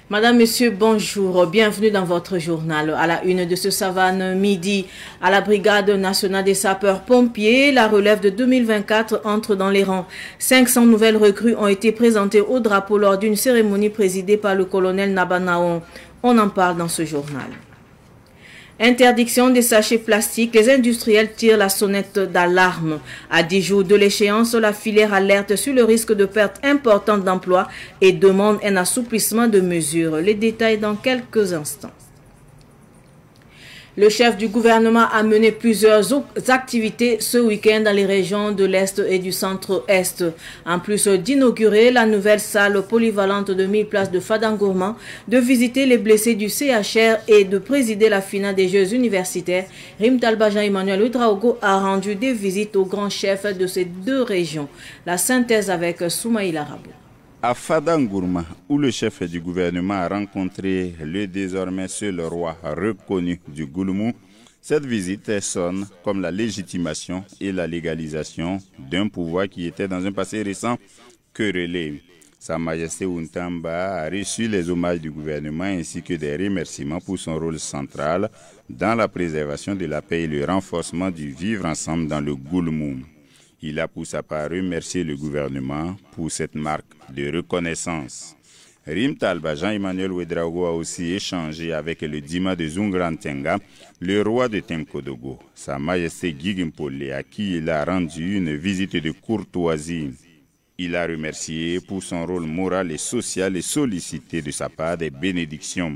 Madame, Monsieur, bonjour. Bienvenue dans votre journal. À la une de ce Savane midi, à la Brigade nationale des sapeurs-pompiers, la relève de 2024 entre dans les rangs. 500 nouvelles recrues ont été présentées au drapeau lors d'une cérémonie présidée par le colonel Naba Naon. On en parle dans ce journal. Interdiction des sachets plastiques, les industriels tirent la sonnette d'alarme. À 10 jours de l'échéance, la filière alerte sur le risque de perte importante d'emplois et demande un assouplissement de mesures. Les détails dans quelques instants. Le chef du gouvernement a mené plusieurs activités ce week-end dans les régions de l'Est et du Centre-Est. En plus d'inaugurer la nouvelle salle polyvalente de 1000 places de Fadangourmand, de visiter les blessés du CHR et de présider la finale des Jeux universitaires, Rim Talba Jean-Emmanuel Ouedraogo a rendu des visites aux grands chefs de ces deux régions. La synthèse avec Soumaïla Rabou. À Fadangourmand, où le chef du gouvernement a rencontré le désormais seul roi reconnu du Gouloumou, cette visite sonne comme la légitimation et la légalisation d'un pouvoir qui était dans un passé récent querellé. Sa Majesté Ountamba a reçu les hommages du gouvernement ainsi que des remerciements pour son rôle central dans la préservation de la paix et le renforcement du vivre ensemble dans le Gouloumou. Il a pour sa part remercié le gouvernement pour cette marque de reconnaissance. Rim Talba Jean-Emmanuel Ouedraogo a aussi échangé avec le Dima de Zungrantenga, le roi de Temkodogo, Sa Majesté Guigimpolé, à qui il a rendu une visite de courtoisie. Il a remercié pour son rôle moral et social et sollicité de sa part des bénédictions.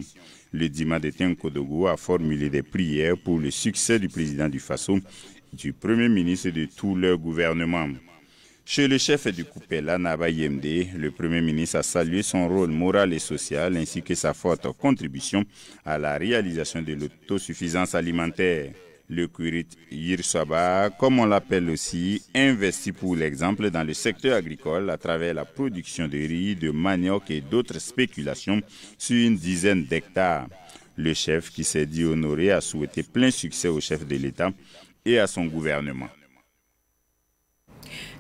Le Dima de Temkodogo a formulé des prières pour le succès du président du Faso, du Premier ministre et de tout leur gouvernement. Chez le chef du Koupela, Naba Yemde, le Premier ministre a salué son rôle moral et social ainsi que sa forte contribution à la réalisation de l'autosuffisance alimentaire. Le Kurit Yirsaba, comme on l'appelle aussi, investit pour l'exemple dans le secteur agricole à travers la production de riz, de manioc et d'autres spéculations sur une dizaine d'hectares. Le chef qui s'est dit honoré a souhaité plein succès au chef de l'État et à son gouvernement.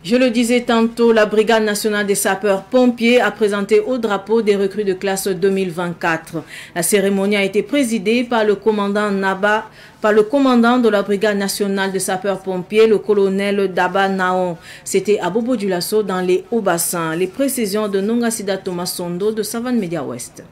Je le disais tantôt, la Brigade nationale des sapeurs-pompiers a présenté au drapeau des recrues de classe 2024. La cérémonie a été présidée par le commandant de la Brigade nationale des sapeurs-pompiers, le colonel Daba Naon. C'était à Bobo Dioulasso dans les Hauts-Bassins. Les précisions de Nongasida Thomas Sondo de Savane Média Ouest.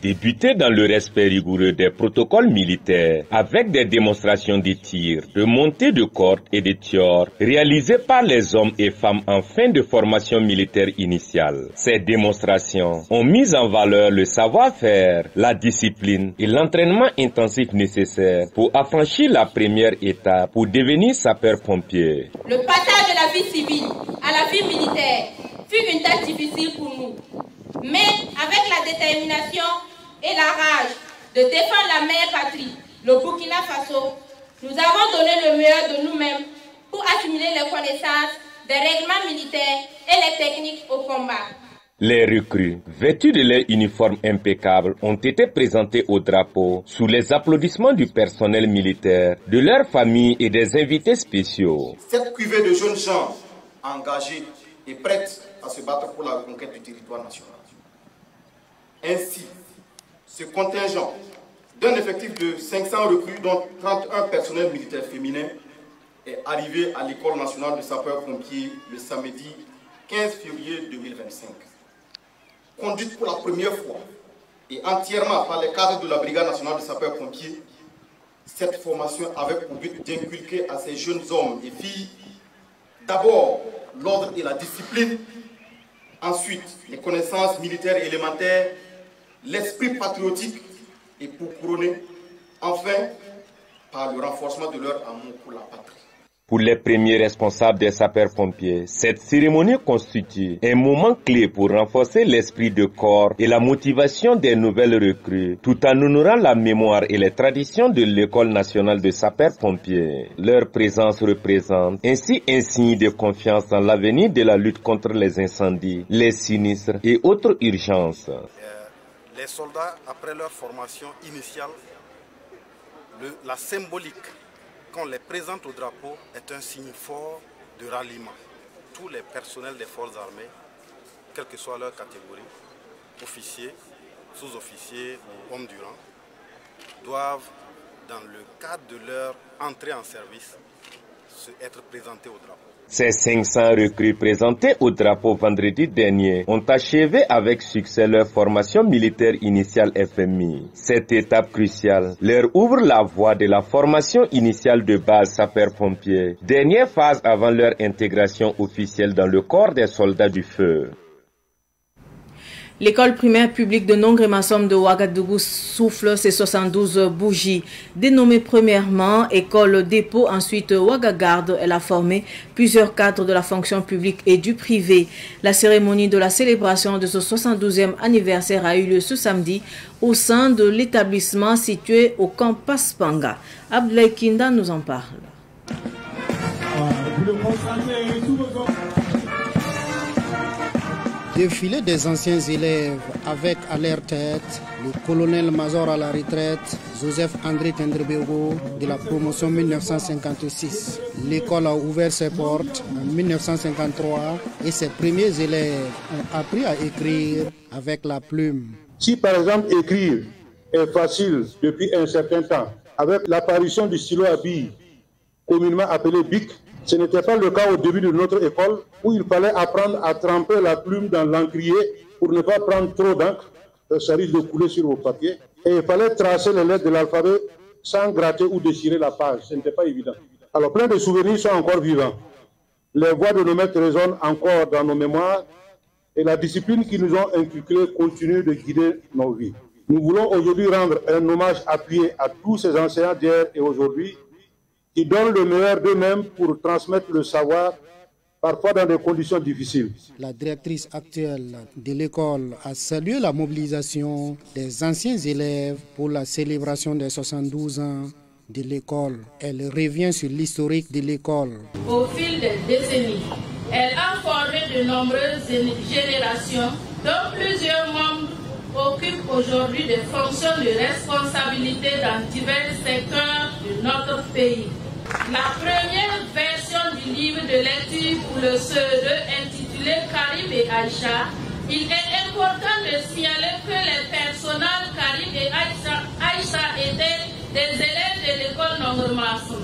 Débuter dans le respect rigoureux des protocoles militaires avec des démonstrations de tir, de montée de corde et de tiors réalisées par les hommes et femmes en fin de formation militaire initiale. Ces démonstrations ont mis en valeur le savoir-faire, la discipline et l'entraînement intensif nécessaire pour affranchir la première étape pour devenir sapeur-pompier. Le passage de la vie civile à la vie militaire fut une tâche difficile pour nous, mais avec la détermination et la rage de défendre la mère patrie, le Burkina Faso, nous avons donné le meilleur de nous-mêmes pour accumuler les connaissances des règlements militaires et les techniques au combat. Les recrues, vêtues de leur uniforme impeccable, ont été présentées au drapeau sous les applaudissements du personnel militaire, de leurs familles et des invités spéciaux. Cette cuvée de jeunes gens engagés et prêtes à se battre pour la reconquête du territoire national. Ainsi, ce contingent d'un effectif de 500 recrues, dont 31 personnels militaires féminins, est arrivé à l'École nationale de sapeurs-pompiers le samedi 15 février 2025. Conduite pour la première fois et entièrement par les cadres de la Brigade nationale de sapeurs-pompiers, cette formation avait pour but d'inculquer à ces jeunes hommes et filles d'abord l'ordre et la discipline, ensuite les connaissances militaires élémentaires, l'esprit patriotique et pour couronner, enfin, par le renforcement de leur amour pour la patrie. Pour les premiers responsables des sapeurs-pompiers, cette cérémonie constitue un moment clé pour renforcer l'esprit de corps et la motivation des nouvelles recrues, tout en honorant la mémoire et les traditions de l'École nationale de sapeurs-pompiers. Leur présence représente ainsi un signe de confiance dans l'avenir de la lutte contre les incendies, les sinistres et autres urgences. Les soldats, après leur formation initiale, la symbolique qu'on les présente au drapeau est un signe fort de ralliement. Tous les personnels des forces armées quelle que soit leur catégorie, officiers, sous-officiers ou hommes du rang, doivent, dans le cadre de leur entrée en service, être présentés au drapeau. Ces 500 recrues présentées au drapeau vendredi dernier ont achevé avec succès leur formation militaire initiale FMI. Cette étape cruciale leur ouvre la voie de la formation initiale de base sapeurs-pompiers, dernière phase avant leur intégration officielle dans le corps des soldats du feu. L'école primaire publique de Nongrémasom de Ouagadougou souffle ses 72 bougies. Dénommée premièrement école dépôt, ensuite Ouagagarde, elle a formé plusieurs cadres de la fonction publique et du privé. La cérémonie de la célébration de ce 72e anniversaire a eu lieu ce samedi au sein de l'établissement situé au camp Paspanga. Abdoulaye Kinda nous en parle. Défilé des anciens élèves avec à leur tête le colonel-major à la retraite Joseph André Tendrebego de la promotion 1956. L'école a ouvert ses portes en 1953 et ses premiers élèves ont appris à écrire avec la plume. Si par exemple écrire est facile depuis un certain temps, avec l'apparition du stylo à billes, communément appelé BIC, ce n'était pas le cas au début de notre école où il fallait apprendre à tremper la plume dans l'encrier pour ne pas prendre trop d'encre, ça risque de couler sur vos papiers. Et il fallait tracer les lettres de l'alphabet sans gratter ou déchirer la page, ce n'était pas évident. Alors plein de souvenirs sont encore vivants. Les voix de nos maîtres résonnent encore dans nos mémoires et la discipline qu'ils nous ont inculquée continue de guider nos vies. Nous voulons aujourd'hui rendre un hommage appuyé à tous ces enseignants d'hier et aujourd'hui qui donnent le meilleur d'eux-mêmes pour transmettre le savoir, parfois dans des conditions difficiles. La directrice actuelle de l'école a salué la mobilisation des anciens élèves pour la célébration des 72 ans de l'école. Elle revient sur l'historique de l'école. Au fil des décennies, elle a formé de nombreuses générations, dont plusieurs membres occupent aujourd'hui des fonctions de responsabilité dans divers secteurs de notre pays. La première version du livre de lecture pour le CE2 intitulé Karim et Aïcha, il est important de signaler que les personnels Karim et Aïcha étaient des élèves de l'école Nongrémasom.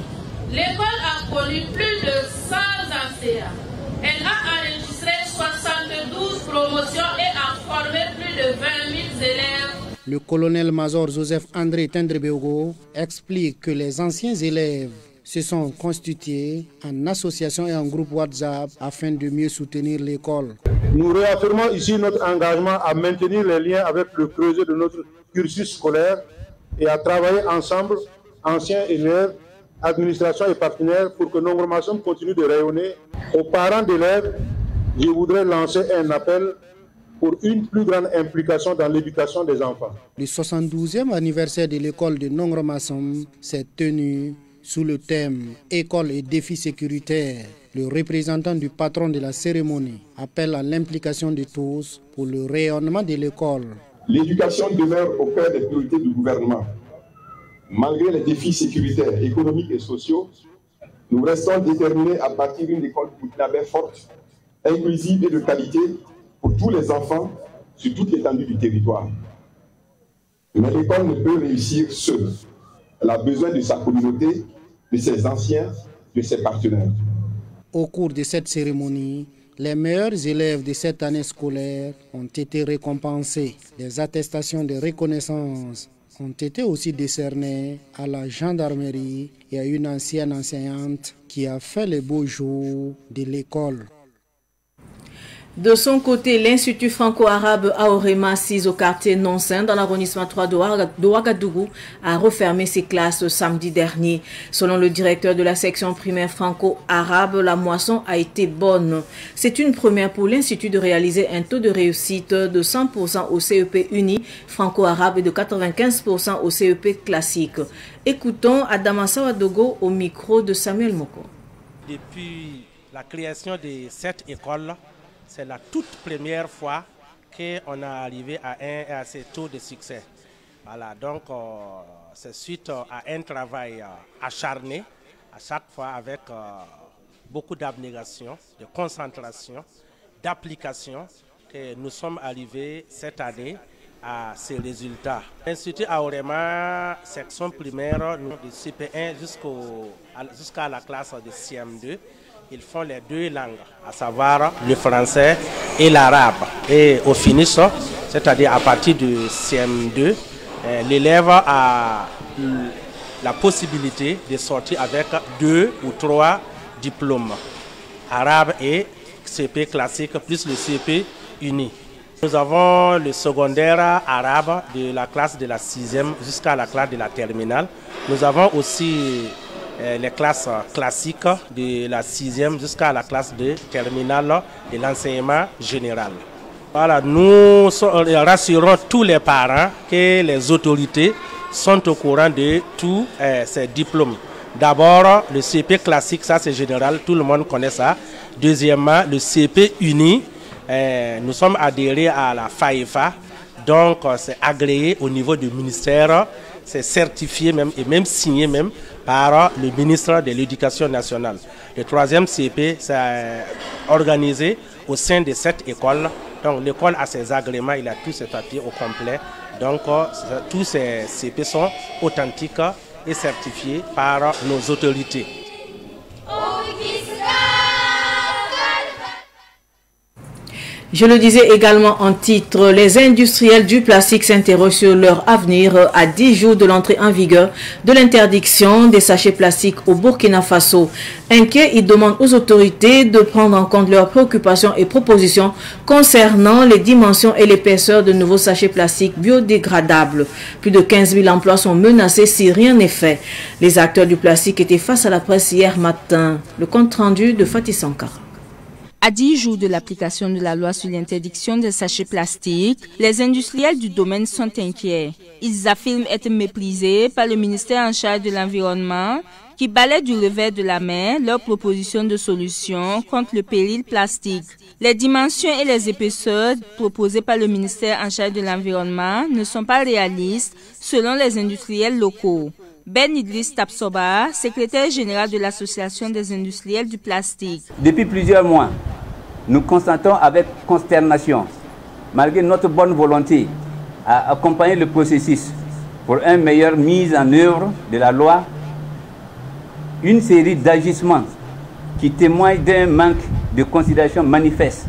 L'école a connu plus de 100 enseignants. Elle a enregistré 72 promotions et a formé plus de 20 000 élèves. Le colonel-major Joseph André Tendrebego explique que les anciens élèves se sont constitués en association et en groupe WhatsApp afin de mieux soutenir l'école. Nous réaffirmons ici notre engagement à maintenir les liens avec le creuset de notre cursus scolaire et à travailler ensemble, anciens élèves, administration et partenaires, pour que Nongrémasom continue de rayonner. Aux parents d'élèves, je voudrais lancer un appel pour une plus grande implication dans l'éducation des enfants. Le 72e anniversaire de l'école de Nongrémasom s'est tenu sous le thème « École et défis sécuritaires ». Le représentant du patron de la cérémonie appelle à l'implication de tous pour le rayonnement de l'école. L'éducation demeure au cœur des priorités du gouvernement. Malgré les défis sécuritaires, économiques et sociaux, nous restons déterminés à bâtir une école burkinabé forte, inclusive et de qualité pour tous les enfants sur toute l'étendue du territoire. Mais l'école ne peut réussir seule. Elle a besoin de sa communauté, de ses anciens, de ses partenaires. Au cours de cette cérémonie, les meilleurs élèves de cette année scolaire ont été récompensés. Les attestations de reconnaissance ont été aussi décernées à la gendarmerie et à une ancienne enseignante qui a fait les beaux jours de l'école. De son côté, l'Institut franco-arabe Aorema, 6 au quartier Nonsin, dans l'arrondissement 3 de Ouagadougou, a refermé ses classes samedi dernier. Selon le directeur de la section primaire franco-arabe, la moisson a été bonne. C'est une première pour l'Institut de réaliser un taux de réussite de 100% au CEP uni franco-arabe et de 95% au CEP classique. Écoutons Adama Sawadogo au micro de Samuel Moko. Depuis la création de cette école, c'est la toute première fois qu'on a arrivé à ce taux de succès. Voilà, donc c'est suite à un travail acharné, à chaque fois avec beaucoup d'abnégation, de concentration, d'application, que nous sommes arrivés cette année à ces résultats. L'Institut Aorema, section primaire, de CP1 jusqu'à la classe de CM2, ils font les deux langues, à savoir le français et l'arabe. Et au finish, c'est-à-dire à partir de CM2, l'élève a la possibilité de sortir avec 2 ou 3 diplômes, arabe et CP classique plus le CP uni. Nous avons le secondaire arabe de la classe de la 6e jusqu'à la classe de la terminale. Nous avons aussi les classes classiques de la 6e jusqu'à la classe de terminale de l'enseignement général. Voilà, nous rassurons tous les parents que les autorités sont au courant de tous ces diplômes. D'abord, le CP classique, ça c'est général, tout le monde connaît ça. Deuxièmement, le CP uni, nous sommes adhérés à la FAEFA, donc c'est agréé au niveau du ministère, c'est certifié même et même signé même par le ministre de l'Éducation nationale. Le troisième CP, c'est organisé au sein de cette école. Donc l'école a ses agréments, il a tous ses papiers au complet. Donc tous ces CP sont authentiques et certifiés par nos autorités. Je le disais également en titre, les industriels du plastique s'interrogent sur leur avenir à 10 jours de l'entrée en vigueur de l'interdiction des sachets plastiques au Burkina Faso. Inquiets, ils demandent aux autorités de prendre en compte leurs préoccupations et propositions concernant les dimensions et l'épaisseur de nouveaux sachets plastiques biodégradables. Plus de 15 000 emplois sont menacés si rien n'est fait. Les acteurs du plastique étaient face à la presse hier matin. Le compte rendu de Fatih Sankara. À 10 jours de l'application de la loi sur l'interdiction des sachets plastiques, les industriels du domaine sont inquiets. Ils affirment être méprisés par le ministère en charge de l'Environnement qui balaie du revers de la main leurs propositions de solutions contre le péril plastique. Les dimensions et les épaisseurs proposées par le ministère en charge de l'Environnement ne sont pas réalistes selon les industriels locaux. Ben Idriss Tapsoba, secrétaire général de l'Association des industriels du plastique. Depuis plusieurs mois, nous constatons avec consternation, malgré notre bonne volonté, à accompagner le processus pour une meilleure mise en œuvre de la loi, une série d'agissements qui témoignent d'un manque de considération manifeste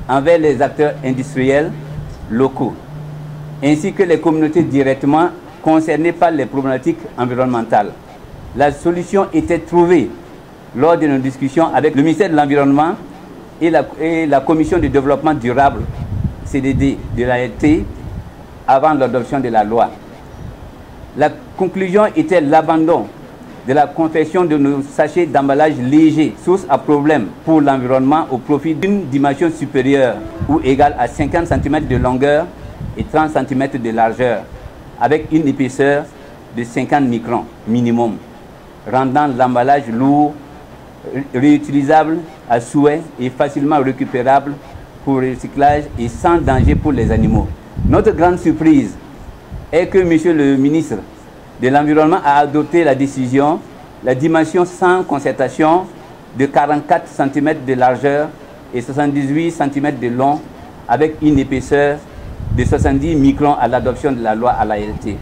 envers les acteurs industriels locaux, ainsi que les communautés directement concernés par les problématiques environnementales. La solution était trouvée lors de nos discussions avec le ministère de l'Environnement et la Commission de développement durable, CDD, de l'ALT, avant l'adoption de la loi. La conclusion était l'abandon de la confection de nos sachets d'emballage léger, source à problème pour l'environnement au profit d'une dimension supérieure ou égale à 50 cm de longueur et 30 cm de largeur, avec une épaisseur de 50 microns minimum, rendant l'emballage lourd, réutilisable à souhait et facilement récupérable pour recyclage et sans danger pour les animaux. Notre grande surprise est que M. le ministre de l'Environnement a adopté la décision, la dimension sans concertation de 44 cm de largeur et 78 cm de long, avec une épaisseur de 70 microns à l'adoption de la loi à l'ALT.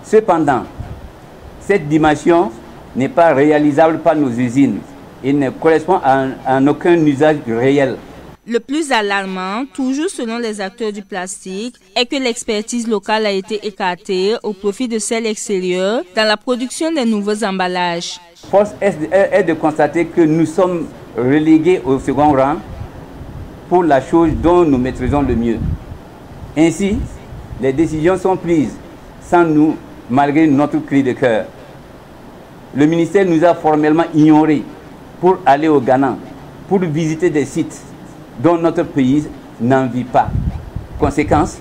Cependant, cette dimension n'est pas réalisable par nos usines et ne correspond à aucun usage réel. Le plus alarmant, toujours selon les acteurs du plastique, est que l'expertise locale a été écartée au profit de celle extérieure dans la production des nouveaux emballages. Force est de constater que nous sommes relégués au second rang pour la chose dont nous maîtrisons le mieux. Ainsi, les décisions sont prises sans nous, malgré notre cri de cœur. Le ministère nous a formellement ignorés pour aller au Ghana, pour visiter des sites dont notre pays n'en vit pas. Conséquence,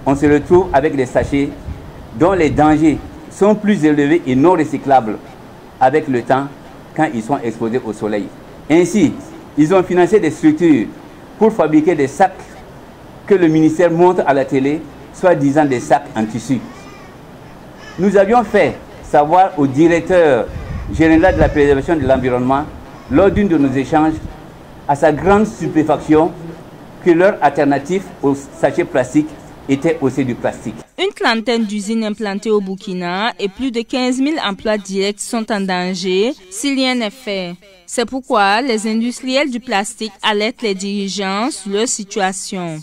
on se retrouve avec des sachets dont les dangers sont plus élevés et non recyclables avec le temps quand ils sont exposés au soleil. Ainsi, ils ont financé des structures pour fabriquer des sacs que le ministère montre à la télé, soi-disant des sacs en tissu. Nous avions fait savoir au directeur général de la préservation de l'environnement, lors d'une de nos échanges, à sa grande stupéfaction, que leur alternative au sachet plastique était aussi du plastique. Une trentaine d'usines implantées au Burkina et plus de 15 000 emplois directs sont en danger si rien n'est fait. C'est pourquoi les industriels du plastique alertent les dirigeants sur leur situation.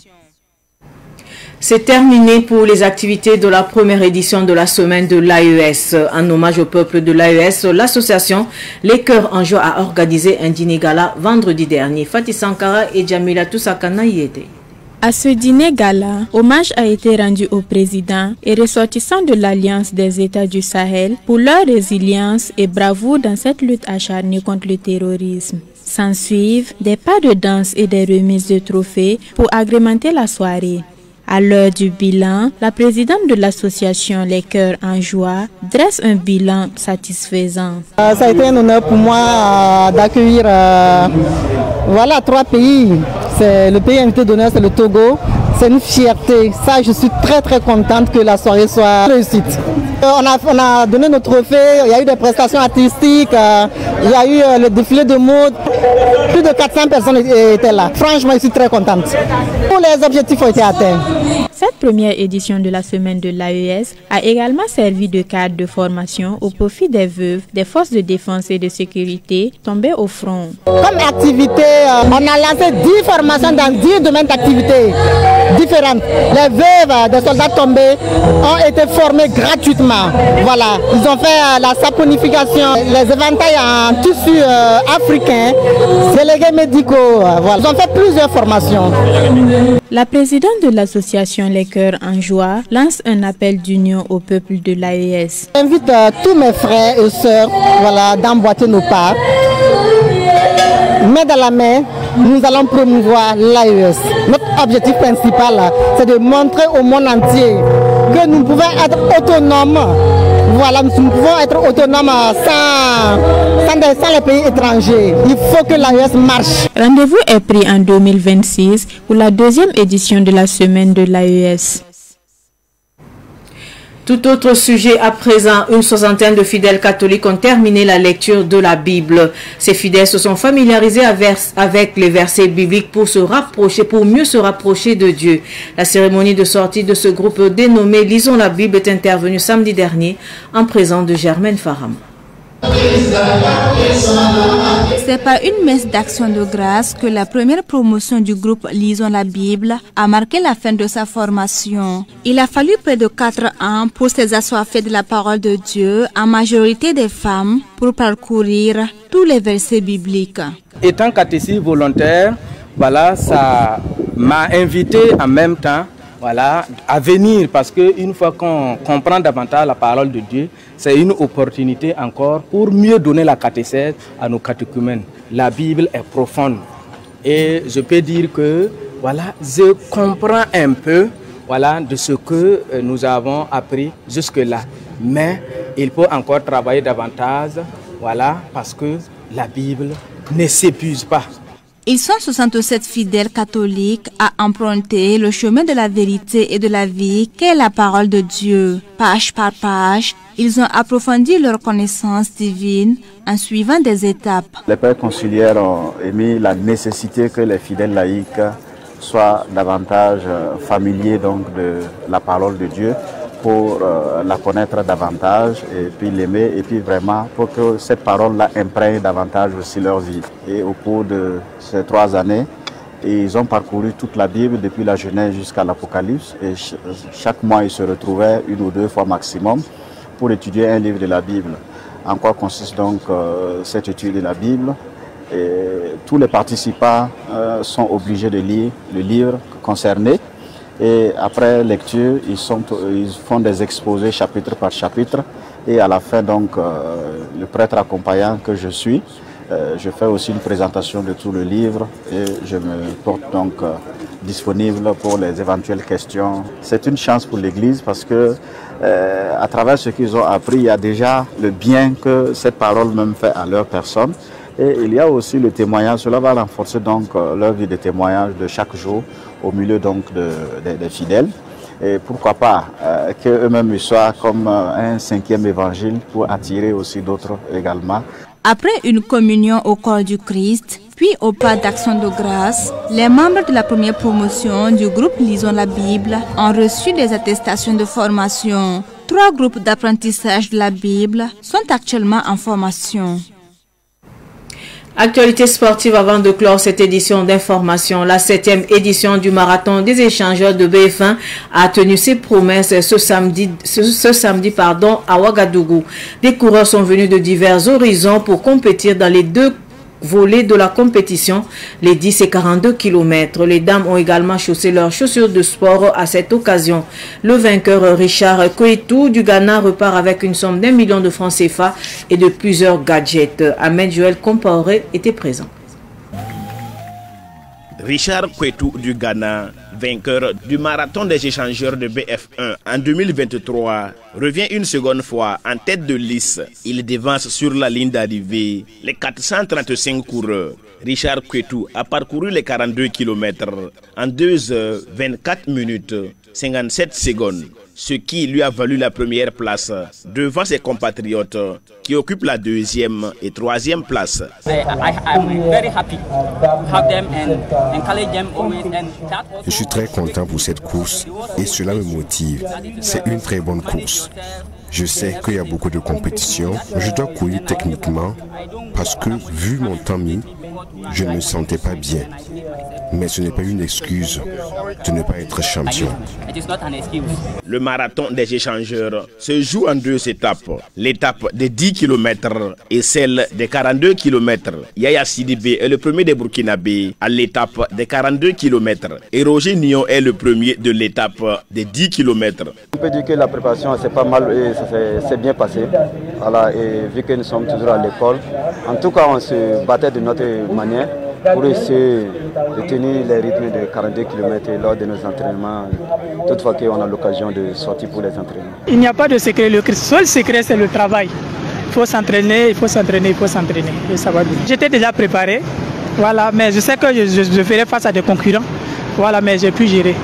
C'est terminé pour les activités de la première édition de la semaine de l'AES. En hommage au peuple de l'AES, l'association Les Cœurs en Joie a organisé un dîner gala vendredi dernier. Fatih Sankara et Jamila Toussakana y étaient. À ce dîner gala, hommage a été rendu au président et ressortissants de l'Alliance des États du Sahel pour leur résilience et bravoure dans cette lutte acharnée contre le terrorisme. S'ensuivent des pas de danse et des remises de trophées pour agrémenter la soirée. À l'heure du bilan, la présidente de l'association Les Cœurs en Joie dresse un bilan satisfaisant. Ça a été un honneur pour moi d'accueillir 3 pays. Le pays invité d'honneur, c'est le Togo. C'est une fierté. Ça, je suis très contente que la soirée soit réussite. On a donné nos trophées, il y a eu des prestations artistiques, il y a eu le défilé de mode. Plus de 400 personnes étaient là. Franchement, je suis très contente. Tous les objectifs ont été atteints. Cette première édition de la semaine de l'AES a également servi de cadre de formation au profit des veuves des forces de défense et de sécurité tombées au front. Comme activité, on a lancé 10 formations dans 10 domaines d'activité différentes. Les veuves des soldats tombés ont été formées gratuitement. Voilà, ils ont fait la saponification, les éventails en tissu africain, délégués médicaux. Voilà. Ils ont fait plusieurs formations. La présidente de l'association Les Cœurs en Joie lance un appel d'union au peuple de l'AES. J'invite tous mes frères et sœurs d'emboîter nos pas. Main dans la main, nous allons promouvoir l'AES. Notre objectif principal, c'est de montrer au monde entier que nous pouvons être autonomes. Voilà, nous pouvons être autonomes sans les pays étrangers. Il faut que l'AES marche. Rendez-vous est pris en 2026 pour la deuxième édition de la semaine de l'AES. Tout autre sujet à présent, une soixantaine de fidèles catholiques ont terminé la lecture de la Bible. Ces fidèles se sont familiarisés avec les versets bibliques pour mieux se rapprocher de Dieu. La cérémonie de sortie de ce groupe dénommé Lisons la Bible est intervenue samedi dernier en présence de Germaine Faram. C'est par une messe d'action de grâce que la première promotion du groupe Lisons la Bible a marqué la fin de sa formation. Il a fallu près de 4 ans pour ces assoiffés de la parole de Dieu, en majorité des femmes, pour parcourir tous les versets bibliques. Étant catéchiste volontaire, ça m'a invité en même temps à venir, parce qu'une fois qu'on comprend davantage la parole de Dieu, c'est une opportunité encore pour mieux donner la catéchèse à nos catéchumènes. La Bible est profonde et je peux dire que je comprends un peu de ce que nous avons appris jusque-là. Mais il faut encore travailler davantage parce que la Bible ne s'épuise pas. Ils sont 67 fidèles catholiques à emprunter le chemin de la vérité et de la vie qu'est la parole de Dieu. Page par page, ils ont approfondi leur connaissance divine en suivant des étapes. Les pères conciliaires ont émis la nécessité que les fidèles laïcs soient davantage familiers de la parole de Dieu pour la connaître davantage et puis l'aimer et puis vraiment pour que cette parole-là imprègne davantage aussi leur vie. Et au cours de ces 3 années, ils ont parcouru toute la Bible depuis la Genèse jusqu'à l'Apocalypse et chaque mois ils se retrouvaient 1 ou 2 fois maximum pour étudier un livre de la Bible. En quoi consiste donc cette étude de la Bible? Et tous les participants sont obligés de lire le livre concerné. Et après lecture, ils font des exposés chapitre par chapitre. Et à la fin, le prêtre accompagnant que je suis, je fais aussi une présentation de tout le livre et je me porte disponible pour les éventuelles questions. C'est une chance pour l'Église parce que à travers ce qu'ils ont appris, il y a déjà le bien que cette parole même fait à leur personne. Et il y a aussi le témoignage, cela va renforcer leur vie de témoignage de chaque jour au milieu des fidèles. Et pourquoi pas qu'eux-mêmes soient comme un 5e évangile pour attirer aussi d'autres également. Après une communion au corps du Christ, puis au pas d'action de grâce, les membres de la première promotion du groupe Lisons la Bible ont reçu des attestations de formation. 3 groupes d'apprentissage de la Bible sont actuellement en formation. Actualité sportive avant de clore cette édition d'information. La 7e édition du marathon des échangeurs de BF1 a tenu ses promesses ce samedi à Ouagadougou. Des coureurs sont venus de divers horizons pour compétir dans les 2 volets de la compétition, les 10 et 42 km. Les dames ont également chaussé leurs chaussures de sport à cette occasion. Le vainqueur Richard Koitou du Ghana repart avec une somme d'1 million de francs CFA et de plusieurs gadgets. Ahmed Joël Compaoré était présent. Richard Koitou du Ghana, vainqueur du marathon des échangeurs de BF1 en 2023, revient une seconde fois en tête de liste. Il devance sur la ligne d'arrivée les 435 coureurs. Richard Koitou a parcouru les 42 km en 2 heures 24 minutes 57 secondes, ce qui lui a valu la première place devant ses compatriotes qui occupent la 2e et 3e place. Je suis très content pour cette course et cela me motive. C'est une très bonne course. Je sais qu'il y a beaucoup de compétition. Je dois courir techniquement parce que, vu mon temps mis, je ne me sentais pas bien. Mais ce n'est pas une excuse de ne pas être champion. Le marathon des échangeurs se joue en 2 étapes. L'étape des 10 km et celle des 42 km. Yaya Sidibé est le premier des Burkinabés à l'étape des 42 km. Et Roger Nion est le premier de l'étape des 10 km. On peut dire que la préparation c'est pas mal et ça s'est bien passé. Voilà, et vu que nous sommes toujours à l'école, en tout cas on se battait de notre manière pour essayer de tenir les rythmes de 42 km lors de nos entraînements, toutefois qu'on a l'occasion de sortir pour les entraînements. Il n'y a pas de secret, le seul secret c'est le travail. Il faut s'entraîner, il faut s'entraîner, il faut s'entraîner et ça va bien. J'étais déjà préparé, voilà, mais je sais que je ferai face à des concurrents, voilà, mais j'ai pu gérer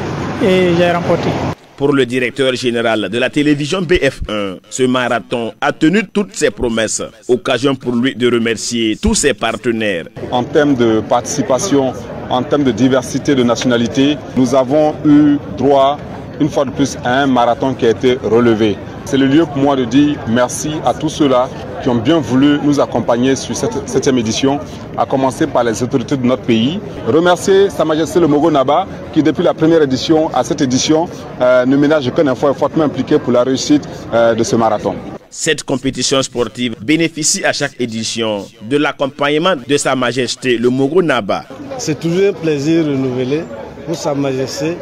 et j'ai remporté. Pour le directeur général de la télévision BF1, ce marathon a tenu toutes ses promesses. Occasion pour lui de remercier tous ses partenaires. En termes de participation, en termes de diversité de nationalités, nous avons eu droit une fois de plus à un marathon qui a été relevé. C'est le lieu pour moi de dire merci à tous ceux-là qui ont bien voulu nous accompagner sur cette 7e édition, à commencer par les autorités de notre pays. Remercier Sa Majesté le Mogo Naba qui depuis la première édition à cette édition ne ménage aucun effort, est fortement impliqué pour la réussite de ce marathon. Cette compétition sportive bénéficie à chaque édition de l'accompagnement de Sa Majesté le Mogo Naba. C'est toujours un plaisir renouvelé pour Sa Majesté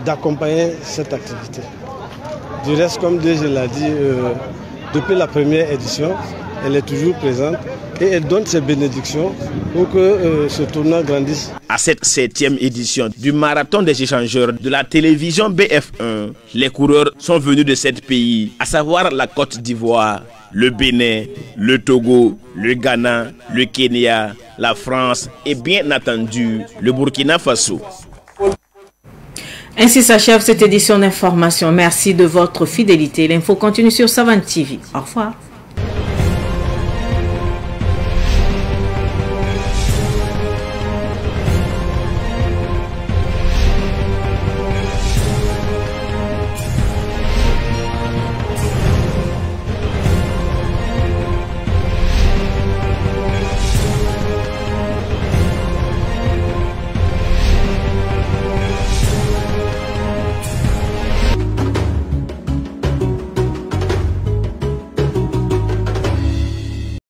d'accompagner cette activité. Du reste, comme déjà l'a dit, depuis la première édition, elle est toujours présente et elle donne ses bénédictions pour que ce tournoi grandisse. À cette 7e édition du marathon des échangeurs de la télévision BF1, les coureurs sont venus de 7 pays, à savoir la Côte d'Ivoire, le Bénin, le Togo, le Ghana, le Kenya, la France et bien entendu le Burkina Faso. Ainsi s'achève cette édition d'information. Merci de votre fidélité. L'info continue sur Savane TV. Au revoir.